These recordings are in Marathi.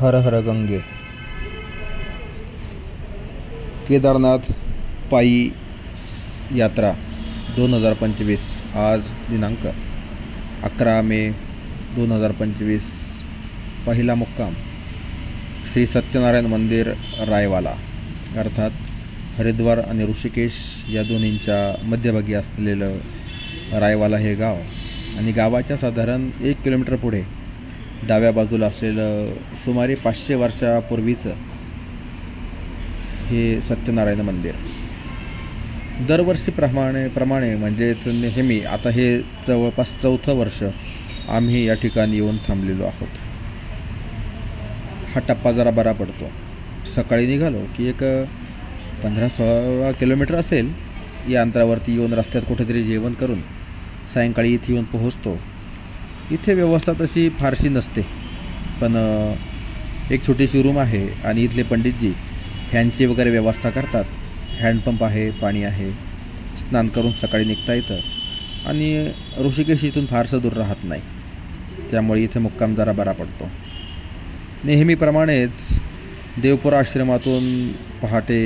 हर हर गंगे. केदारनाथ पायी यात्रा 2025. आज दिनांक 11 मे 2025. पहिला मुक्काम श्री सत्यनारायण मंदिर रायवाला, अर्थात हरिद्वार आणि ऋषिकेश या दोन्हींच्या मध्यभागी असलेलं रायवाला हे गाव आणि गावाच्या साधारण 1 किलोमीटर पुढे डाव्या बाजूला असलेलं सुमारे 500 वर्षापूर्वीचं हे सत्यनारायण मंदिर. दरवर्षीप्रमाणे म्हणजेच नेहमी आता हे जवळपास 4थं वर्ष आम्ही या ठिकाणी येऊन थांबलेलो आहोत. हा टप्पा जरा बरा पडतो. सकाळी निघालो की एक 15-16 किलोमीटर असेल या अंतरावरती येऊन रस्त्यात कुठेतरी जेवण करून सायंकाळी इथे येऊन पोहोचतो. इथे व्यवस्था तशी फारशी नसते, पण एक छोटीशी रूम आहे आणि इथले पंडितजी ह्यांची वगैरे व्यवस्था करतात. हँडपंप आहे, पाणी आहे, स्नान करून सकाळी निघता येतं आणि ऋषिकेश इथून फारसं दूर राहत नाही, त्यामुळे इथे मुक्काम जरा बरा पडतो. नेहमीप्रमाणेच देवपुरा आश्रमातून पहाटे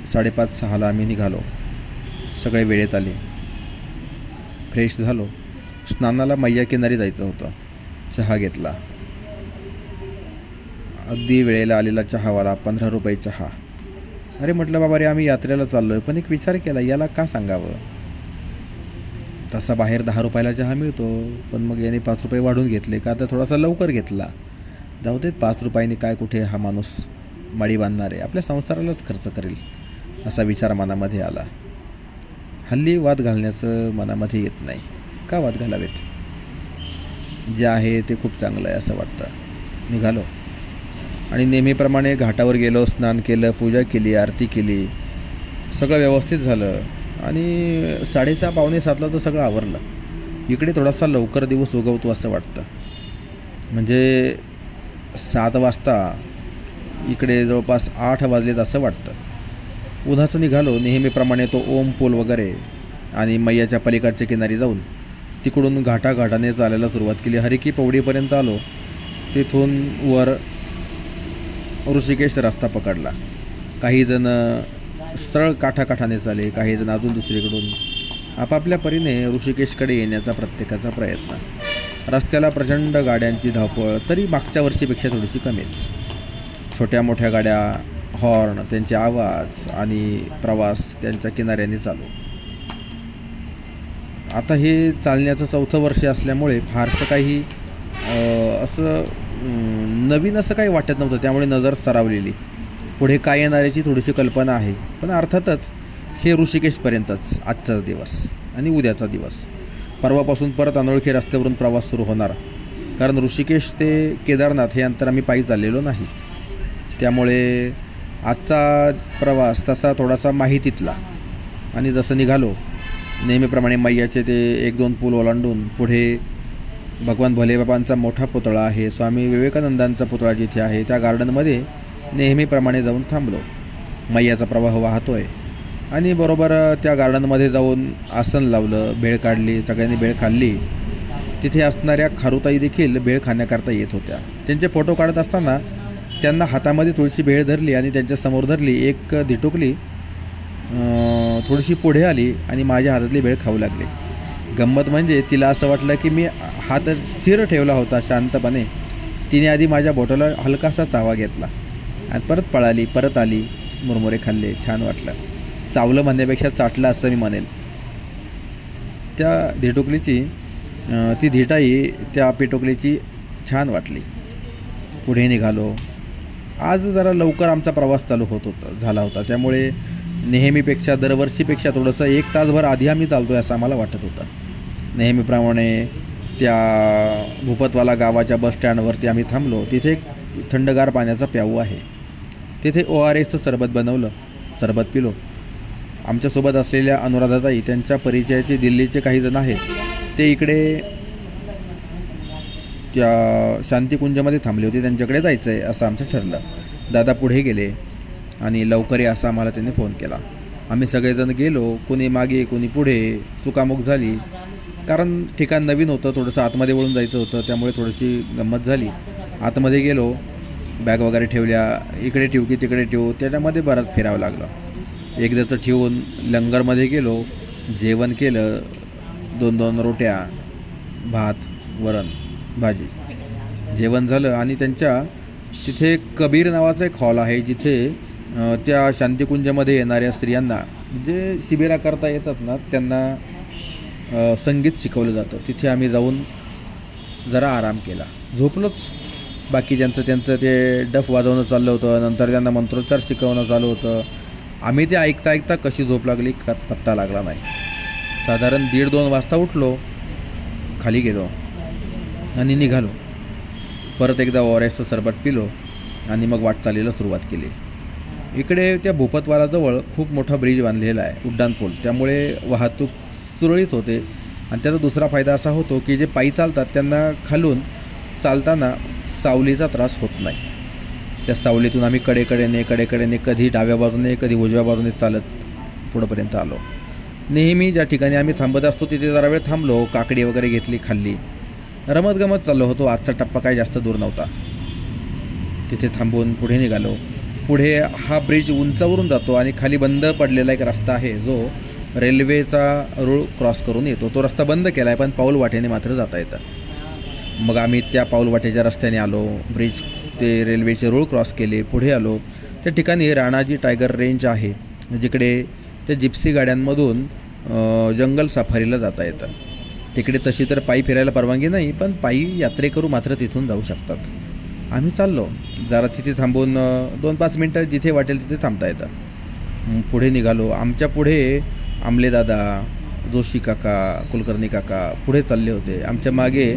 5:30-6ला आम्ही निघालो. सगळे वेळेत आले. फ्रेश झालो. स्नानाला मैया किनारी जायचं होतं. चहा घेतला. अगदी वेळेला आलेला चहावाला 15 रुपये चहा. अरे म्हटलं बाबा रे, आम्ही यात्रेला चाललो आहे, पण एक विचार केला याला का सांगावं. तसा बाहेर 10 रुपयाला चहा मिळतो, पण मग याने 5 रुपये वाढून घेतले का, तर थोडासा लवकर घेतला. जाऊ देत, 5 रुपयांनी काय कुठे हा माणूस माडी बांधणार आहे, आपल्या संसारालाच खर्च करेल असा विचार मनामध्ये आला. हल्ली वाद घालण्याचं मनामध्ये येत नाही. का वाद घालावेत? जे आहे ते खूप चांगलं आहे असं वाटतं. निघालो आणि नेहमीप्रमाणे घाटावर गेलो, स्नान केलं, पूजा केली, आरती केली, सगळं व्यवस्थित झालं आणि 6:30-7:45ला तर सगळं आवरलं. इकडे थोडासा लवकर दिवस उगवतो असं वाटतं. म्हणजे 7 वाजता इकडे जवळपास 8 वाजलेत असं वाटतं. उन्हाचं निघालो. नेहमीप्रमाणे तो ओम पूल वगैरे आणि मैयाच्या पलीकडच्या किनारी जाऊन तिकडून घाटाने चालायला सुरुवात केली. हरिकी पवडीपर्यंत आलो. तिथून वर ऋषिकेश रस्ता पकडला. काही जण सरळ काठाने चाले, काही जण अजून दुसरीकडून आपापल्या परीने ऋषिकेशकडे येण्याचा प्रत्येकाचा प्रयत्न. रस्त्याला प्रचंड गाड्यांची धावपळ, तरी मागच्या वर्षीपेक्षा थोडीशी कमीच. छोट्या मोठ्या गाड्या, हॉर्न, त्यांचे आवाज आणि प्रवास त्यांच्या किनाऱ्याने चालू. आता हे चालण्याचं 4थं वर्ष असल्यामुळे फारसं काही असं नवीन असं काही वाटत नव्हतं, त्यामुळे नजर सरावलेली. पुढे काय येणाऱ्याची थोडीशी कल्पना आहे, पण अर्थातच हे ऋषिकेशपर्यंतच आजचाच दिवस आणि उद्याचा दिवस. परवापासून परत अनोळखी रस्त्यावरून प्रवास सुरू होणार, कारण ऋषिकेश ते केदारनाथ हे अंतर आम्ही पायी चाललेलो नाही, त्यामुळे आजचा प्रवास तसा थोडासा माहितीतला. आणि जसं निघालो नेहमीप्रमाणे मैयाचे ते 1-2 पूल ओलांडून पुढे भगवान भोलेबाबांचा मोठा पुतळा आहे, स्वामी विवेकानंदांचा पुतळा जिथे आहे त्या गार्डनमध्ये नेहमीप्रमाणे जाऊन थांबलो. मैयाचा प्रवाह वाहतोय आणि बरोबर त्या गार्डनमध्ये जाऊन आसन लावलं, भेळ काढली, सगळ्यांनी भेळ खाल्ली. तिथे असणाऱ्या खारुताई देखील भेळ खाण्याकरता येत होत्या. त्यांचे फोटो काढत असताना त्यांना हातामध्ये थोडीशी भेळ धरली आणि त्यांच्यासमोर धरली. एक धिटुकली थोडीशी पुढे आली आणि माझ्या हातातली भेळ खाऊ लागली. गंमत म्हणजे तिला असं वाटलं की मी हात स्थिर ठेवला होता शांतपणे. तिने आधी माझ्या बोटाला हलकासा चावा घेतला आणि परत पळाली, परत आली, मुरमुरे खाल्ले, छान वाटलं. चावलं म्हणण्यापेक्षा चाटलं असं मी म्हणेल. त्या धिटुकलीची ती धिटाई त्या पिटुकलीची छान वाटली. पुढे निघालो. आज जरा लवकर आमचा प्रवास चालू झाला होता, त्यामुळे नेहमीपेक्षा दरवर्षीपेक्षा थोडंसं 1 तासभर आधी आम्ही चालतो आहे असं आम्हाला वाटत होतं. नेहमीप्रमाणे त्या भूपतवाला गावाच्या बसस्टँडवरती आम्ही थांबलो. तिथे एक थंडगार पाण्याचा प्याऊ आहे. तिथे ORSचं सरबत बनवलं, सरबत पिलो. आमच्यासोबत असलेल्या अनुराधाताई, त्यांच्या परिचयाचे दिल्लीचे काही जण आहेत, ते इकडे त्या शांतिकुंजमध्ये थांबले होते, त्यांच्याकडे जायचं आहे असं आमचं ठरलं. दादा पुढे गेले आणि लवकर या असा आम्हाला त्यांनी फोन केला. आम्ही सगळेजण गेलो, कोणी मागे कोणी पुढे. चुकामुक झाली, कारण ठिकाण नवीन होतं, थोडंसं आतमध्ये वळून जायचं होतं, त्यामुळे थोडीशी गंमत झाली. आतमध्ये गेलो बॅग वगैरे ठेवल्या, इकडे ठेवू की तिकडे ठेवू, त्याच्यामध्ये बरंच फिरावं लागलं. एकदाचं ठेवून लंगरमध्ये गेलो, जेवण केलं, 2-2 रोट्या, भात, वरण, भाजी, जेवण झालं. आणि त्यांच्या तिथे कबीर नावाचा एक हॉल आहे, जिथे त्या शांतिकुंजामध्ये येणाऱ्या स्त्रियांना जे शिबिराकरता येतात ना, त्यांना संगीत शिकवलं जातं. तिथे आम्ही जाऊन जरा आराम केला, झोपलोच. बाकी त्यांचं ते डफ वाजवणं चाललं होतं, नंतर त्यांना मंत्रोच्चार शिकवणं चालू होतं. आम्ही ते ऐकता ऐकता कशी झोप लागली पत्ता लागला नाही. साधारण 1:30-2 वाजता उठलो, खाली गेलो आणि निघालो. परत एकदा ORSचं सरबत पिलो आणि मग वाटचालीला सुरुवात केली. इकडे त्या भूपतवालाजवळ खूप मोठा ब्रिज बांधलेला आहे, उड्डाणपूल, त्यामुळे वाहतूक सुरळीत होते. आणि त्याचा दुसरा फायदा असा होतो की जे पायी चालतात त्यांना खालून चालताना सावलीचा त्रास होत नाही. त्या सावलीतून आम्ही कडेकडेने कधी डाव्या बाजूने कधी उजव्या बाजूने चालत पुढंपर्यंत आलो. नेहमी ज्या ठिकाणी आम्ही थांबत असतो तिथे जरा वेळ थांबलो, काकडी वगैरे घेतली, खाल्ली, रमतगमत चाललो होतो. आजचा टप्पा काही जास्त दूर नव्हता. तिथे थांबून पुढे निघालो. पुढे हा ब्रिज उंचावरून जातो आणि खाली बंद पडलेला एक रस्ता आहे, जो रेल्वेचा रूळ क्रॉस करून येतो. तो रस्ता बंद केला आहे, पण पाऊल वाटेने मात्र जाता येतं. मग आम्ही त्या पाऊल वाटेच्या रस्त्याने आलो, ब्रिज ते रेल्वेचे रूळ क्रॉस केले, पुढे आलो. त्या ठिकाणी राणाजी टायगर रेंज आहे, जिकडे त्या जिप्सी गाड्यांमधून जंगल सफारीला जाता येतं. तिकडे तशी तर पायी फिरायला परवानगी नाही, पण पायी यात्रेकरू मात्र तिथून जाऊ शकतात. आम्ही चाललो, जरा तिथे थांबून 2-5 मिनटं जिथे वाटेल तिथे थांबता येतं. पुढे निघालो. आमच्या पुढे आमलेदादा, जोशी काका, कुलकर्णी काका पुढे चालले होते. आमच्या मागे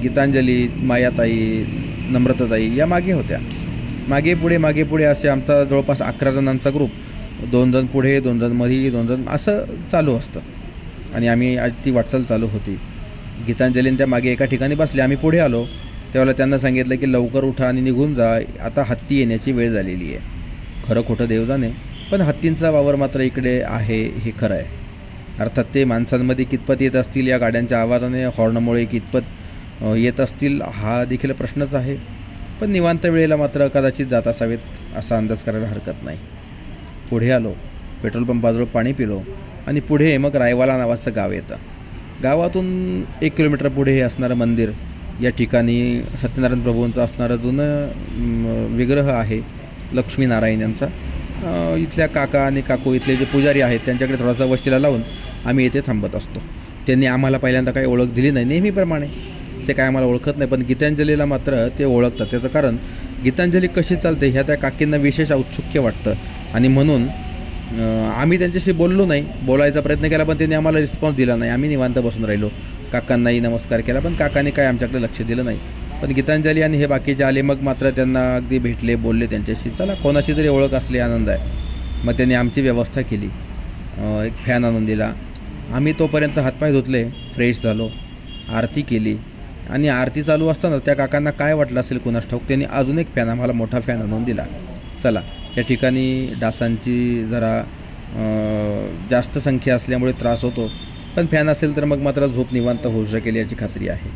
गीतांजली, मायाताई, नम्रताताई या मागे होत्या. मागे पुढे असे आमचा जवळपास 11 जणांचा ग्रुप, 2 जण पुढे, 2 जण मध्ये, 2 जण असं चालू असतं. आणि आम्ही आज ती वाटचाल चालू होती. गीतांजलीन त्या मागे एका ठिकाणी बसले. आम्ही पुढे आलो त्यावेळेला त्यांना सांगितलं की लवकर उठा आणि निघून जा, आता हत्ती येण्याची वेळ झालेली आहे. खरं खोटं देव जाणे, पण हत्तींचा वावर मात्र इकडे आहे हे खरं आहे. अर्थात ते माणसांमध्ये कितपत येत असतील, या गाड्यांच्या आवाजाने, हॉर्नमुळे कितपत येत असतील हा देखील प्रश्नच आहे. पण निवांत वेळेला मात्र कदाचित जात असावेत असा अंदाज करायला हरकत नाही. पुढे आलो, पेट्रोल पंपाजवळ पाणी पिलो आणि पुढे मग रायवाला नावाचं गाव येतं. गावातून 1 किलोमीटर पुढे हे असणारं मंदिर, या ठिकाणी सत्यनारायण प्रभूंचं असणारं जुनं विग्रह आहे, लक्ष्मीनारायण यांचा. इथल्या काका आणि काकू, इथले जे पुजारी आहेत त्यांच्याकडे थोडासा वशिला लावून आम्ही येथे थांबत असतो. त्यांनी आम्हाला पहिल्यांदा काही ओळख दिली नाही, नेहमीप्रमाणे ते काय आम्हाला ओळखत नाही, पण गीतांजलीला मात्र ते ओळखतात. त्याचं कारण गीतांजली कशी चालते ह्या त्या काकींना विशेष औत्सुक्य वाटतं. आणि म्हणून आम्ही त्यांच्याशी बोललो नाही, बोलायचा प्रयत्न केला, पण त्यांनी आम्हाला रिस्पॉन्स दिला नाही. आम्ही निवांत बसून राहिलो. काकांनाही नमस्कार केला, पण काकांनी काय आमच्याकडे लक्ष दिलं नाही. पण गीतांजली आणि हे बाकीचे आले, मग मात्र त्यांना अगदी भेटले, बोलले त्यांच्याशी. चला, कोणाशी तरी ओळख असली, आनंद आहे. मग त्यांनी आमची व्यवस्था केली, एक फॅन आणून दिला. आम्ही तोपर्यंत हातपाय धुतले, फ्रेश झालो, आरती केली. आणि आरती चालू असताना त्या काकांना काय वाटलं असेल कुणास ठाऊक, त्यांनी अजून एक फॅन, आम्हाला मोठा फॅन आणून दिला. चला, या ठिकाणी डासांची जरा जास्त संख्या असल्यामुळे त्रास होतो, पण फॅन असेल तर मग मात्र झोप निवांत होऊ शकेल याची खात्री आहे.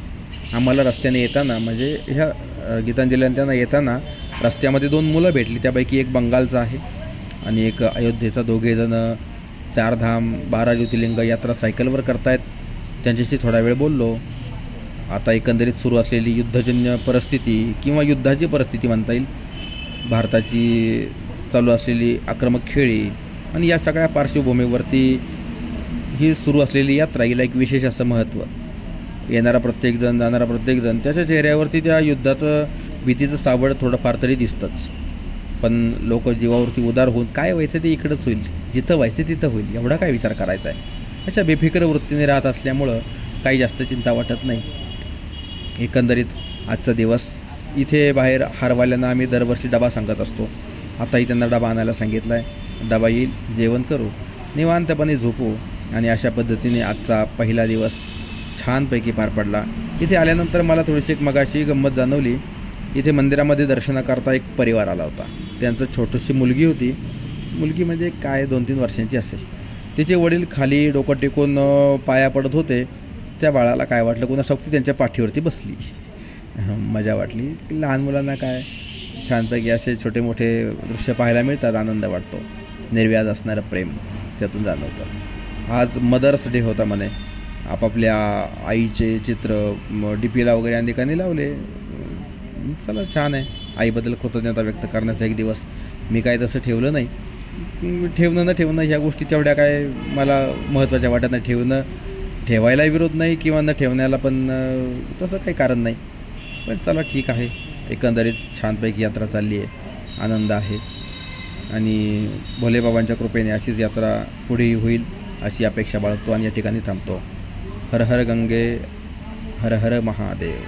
आम्हाला रस्त्याने येताना, म्हणजे ह्या गीतांजली त्यांना येताना रस्त्यामध्ये 2 मुलं भेटली. त्यापैकी एक बंगालचा आहे आणि एक अयोध्येचा. दोघेजणं 4 धाम 12 ज्योतिर्लिंग यात्रा सायकलवर करतायत. त्यांच्याशी थोडा वेळ बोललो. आता एकंदरीत सुरू असलेली युद्धजन्य परिस्थिती किंवा युद्धाची परिस्थिती म्हणता येईल, भारताची चालू असलेली आक्रमक खेळी आणि या सगळ्या पार्श्वभूमीवरती ही सुरू असलेली यात्रा, हिला एक विशेष असं महत्त्व. येणारा प्रत्येकजण, जाणारा प्रत्येकजण, त्याच्या चेहऱ्यावरती त्या युद्धाचं, भीतीचं सावड थोडंफार तरी दिसतंच. पण लोक जीवावरती उदार होऊन काय व्हायचं ते इकडंच होईल, जिथं व्हायचं तिथं होईल, एवढा काय विचार करायचा आहे, अशा बेफिकर वृत्तीने राहत असल्यामुळं काही जास्त चिंता वाटत नाही. एकंदरीत आजचा दिवस इथे बाहेर हारवाल्यांना आम्ही दरवर्षी डबा सांगत असतो. आताही त्यांना डबा आणायला सांगितला आहे. डबा येईल, जेवण करू, निवांतपणे झोपू. आणि अशा पद्धतीने आजचा पहिला दिवस छानपैकी पार पडला. इथे आल्यानंतर मला थोडीशी एक मगाशी गंमत जाणवली. इथे मंदिरामध्ये दर्शनाकरता एक परिवार आला होता. त्यांचं छोटीशी मुलगी होती. मुलगी म्हणजे काय 2-3 वर्षांची असेल. तिचे वडील खाली डोकं टेकून पाया पडत होते. त्या बाळाला काय वाटलं कुणा शक्ती त्यांच्या पाठीवरती बसली. मजा वाटली. लहान मुलांना काय छानपैकी असे छोटे मोठे दृश्य पाहायला मिळतात, आनंद वाटतो. निर्व्याज असणारं प्रेम त्यातून जाणवतं. आज मदर्स डे होता म्हणे. आपापल्या आईचे चित्र DPला वगैरे अनेकांनी लावले. चला छान आहे. आईबद्दल कृतज्ञता व्यक्त करण्याचा एक दिवस. मी काय तसं ठेवलं नाही. ठेवणं न ठेवणं ह्या गोष्टी तेवढ्या काय मला महत्त्वाच्या वाटत नाही. ठेवायला विरोध नाही किंवा न ठेवण्याला पण तसं काही कारण नाही. पण चला ठीक आहे. एकंदरीत छानपैकी यात्रा चालली आहे, आनंद आहे आणि भोलेबाबांच्या कृपेने अशीच यात्रा पुढेही होईल अशी अपेक्षा बाळगतो आणि या ठिकाणी थांबतो. हर हर गंगे, हर हर महादेव.